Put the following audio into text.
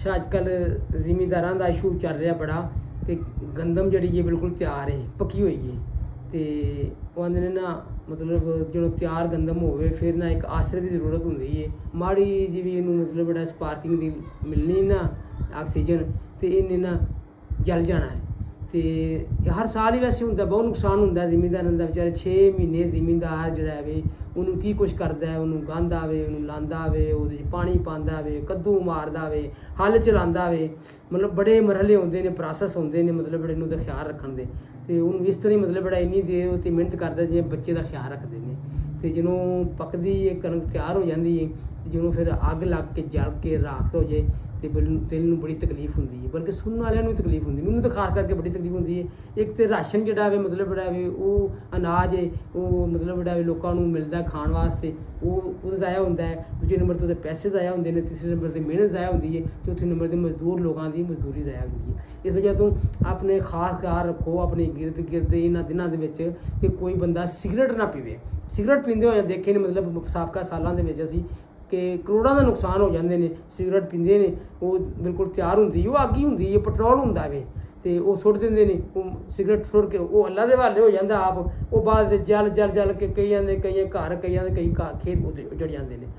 ਅੱਛਾ अजकल ਜ਼ਿਮੀਂਦਾਰਾਂ ਦਾ ਇਸ਼ੂ ਚੱਲ ਰਿਹਾ ਬੜਾ ਤੇ ਗੰਦਮ ਜਿਹੜੀ ਹੈ ਬਿਲਕੁਲ ਤਿਆਰ ਹੈ ਪੱਕੀ ਹੋਈ ਹੈ ਤੇ ਉਹ ਆਂਦੇ ਨੇ ਨਾ ਮਤਲਬ ਜਦੋਂ ਤਿਆਰ ਗੰਦਮ ਹੋਵੇ ਫਿਰ ਨਾ ਇੱਕ ਆਸਰੇ ਦੀ ਜ਼ਰੂਰਤ ਹੁੰਦੀ ਹੈ ਮਾੜੀ ਜਿਹੀ ਵੀ ਇਹਨੂੰ ਮਤਲਬ ਬੜਾ ਸਪਾਰਕਿੰਗ ਦੀ ਮਿਲਣੀ ਨਾ ਆਕਸੀਜਨ ਤੇ ਇਹਨੇ ਨਾ ਜਲ ਜਾਣਾ ਹੈ ਤੇ ਹਰ ਸਾਲ ਹੀ ਵੈਸੇ ਹੁੰਦਾ ਬਹੁਤ ਨੁਕਸਾਨ ਹੁੰਦਾ ਜ਼ਿਮੀਂਦਾਰਾਂ ਦਾ ਵਿਚਾਰੇ 6 ਮਹੀਨੇ ਜ਼ਿਮੀਂਦਾਰ ਜਿਹੜਾ ਹੈ ਉਹਨੂੰ ਕੀ ਕੁਛ ਕਰਦਾ ਉਹਨੂੰ ਗਾਂਦਾ ਆਵੇ ਉਹਨੂੰ ਲਾਂਦਾ ਆਵੇ ਉਹਦੇ 'ਚ ਪਾਣੀ ਪਾਉਂਦਾ ਆਵੇ ਕੱਦੂ ਮਾਰਦਾ ਆਵੇ ਹੱਲ ਚਲਾਉਂਦਾ ਆਵੇ ਮਤਲਬ ਬੜੇ ਮਰਹਲੇ ਹੁੰਦੇ ਨੇ ਪ੍ਰੋਸੈਸ ਹੁੰਦੇ ਨੇ ਮਤਲਬ ਬੜੇ ਇਹਨੂੰ ਦਾ ਖਿਆਲ ਰੱਖਣ ਦੇ ਤੇ ਉਹਨੂੰ ਇਸ ਤਰ੍ਹਾਂ ਹੀ ਮਤਲਬ ਬੜਾ ਇੰਨੀ ਦੇਰ ਤੇ ਮਿਹਨਤ ਕਰਦਾ ਜਿਵੇਂ ਬੱਚੇ ਦਾ ਖਿਆਲ ਰੱਖਦੇ ਨੇ ਤੇ ਜਦੋਂ ਪੱਕਦੀ ਇਹ ਕਣਕ ਤਿਆਰ ਹੋ ਜਾਂਦੀ ਹੈ ਤੇ ਜਦੋਂ ਫਿਰ ਅੱਗ ਲੱਗ ਕੇ ਜਲ ਕੇ ਰਾਖ ਹੋ ਜੇ ਤੇ ਦਿਲ ਨੂੰ ਬੜੀ ਤਕਲੀਫ ਹੁੰਦੀ ਹੈ ਬਲਕਿ ਸੁਣਨ ਵਾਲਿਆਂ ਨੂੰ ਵੀ ਤਕਲੀਫ ਹੁੰਦੀ ਮੈਨੂੰ ਤਾਂ ਖਾਸ ਕਰਕੇ ਬੜੀ ਤਕਲੀਫ ਹੁੰਦੀ ਹੈ ਇੱਕ ਤੇ ਰਾਸ਼ਨ ਜਿਹੜਾ ਹੈ ਮਤਲਬ ਬੜਾ ਹੈ ਉਹ ਅਨਾਜ ਹੈ ਉਹ ਮਤਲਬ ਬੜਾ ਲੋਕਾਂ ਨੂੰ ਮਿਲਦਾ ਖਾਣ ਵਾਸਤੇ ਉਹ ਜ਼ਾਇਆ ਹੁੰਦਾ ਹੈ ਦੂਜੇ ਨੰਬਰ ਤੇ ਉਹਦੇ ਪੈਸੇ ਜ਼ਾਇਆ ਹੁੰਦੇ ਨੇ ਤੀਸਰੇ ਨੰਬਰ ਤੇ ਮਿਹਨਤ ਜ਼ਾਇਆ ਹੁੰਦੀ ਹੈ ਚੌਥੇ ਨੰਬਰ ਤੇ ਮਜ਼ਦੂਰ ਲੋਕਾਂ ਦੀ ਮਜ਼ਦੂਰੀ ਜ਼ਾਇਆ ਹੁੰਦੀ ਹੈ ਇਸ ਵਜ੍ਹਾ ਤੋਂ ਆਪਣੇ ਖਾਸ ਖਿਆਲ ਰੱਖੋ ਆਪਣੇ ਗਿਰਦ ਗਿਰਦ ਇਹਨਾਂ ਦਿਨਾਂ ਦੇ ਵਿੱਚ ਕਿ ਕੋਈ ਬੰਦਾ ਸਿਗਰਟ ਨਾ ਪੀਵੇ ਸਿਗਰਟ ਪੀਂਦੇ ਹੋਏ ਦੇਖੇ ਨੇ ਮਤਲਬ ਸਾਬਕਾ ਸਾਲਾਂ ਦੇ ਵਿੱਚ ਅਸੀਂ ਕਿ ਕਰੋੜਾਂ ਦਾ ਨੁਕਸਾਨ ਹੋ ਜਾਂਦੇ ਨੇ ਸਿਗਰਟ ਪੀਂਦੇ ਨੇ ਉਹ ਬਿਲਕੁਲ ਤਿਆਰ ਹੁੰਦੀ ਉਹ ਅੱਗ ਹੀ ਹੁੰਦੀ ਹੈ ਪੈਟਰੋਲ ਹੁੰਦਾ ਵੇ ਤੇ ਉਹ ਸੁੱਟ ਦਿੰਦੇ ਨੇ ਉਹ ਸਿਗਰਟ ਸੁੱਟ ਕੇ ਉਹ ਅੱਲਾ ਦੇ ਹਵਾਲੇ ਹੋ ਜਾਂਦਾ ਆਪ ਉਹ ਬਾਅਦ ਵਿੱਚ ਜਲ ਕੇ ਕਈਆਂ ਦੇ ਕਈ ਘਰ ਕਈਆਂ ਦੇ ਕਈ ਘਰ ਖੇਤ ਉੱਜੜ ਜਾਂਦੇ ਨੇ।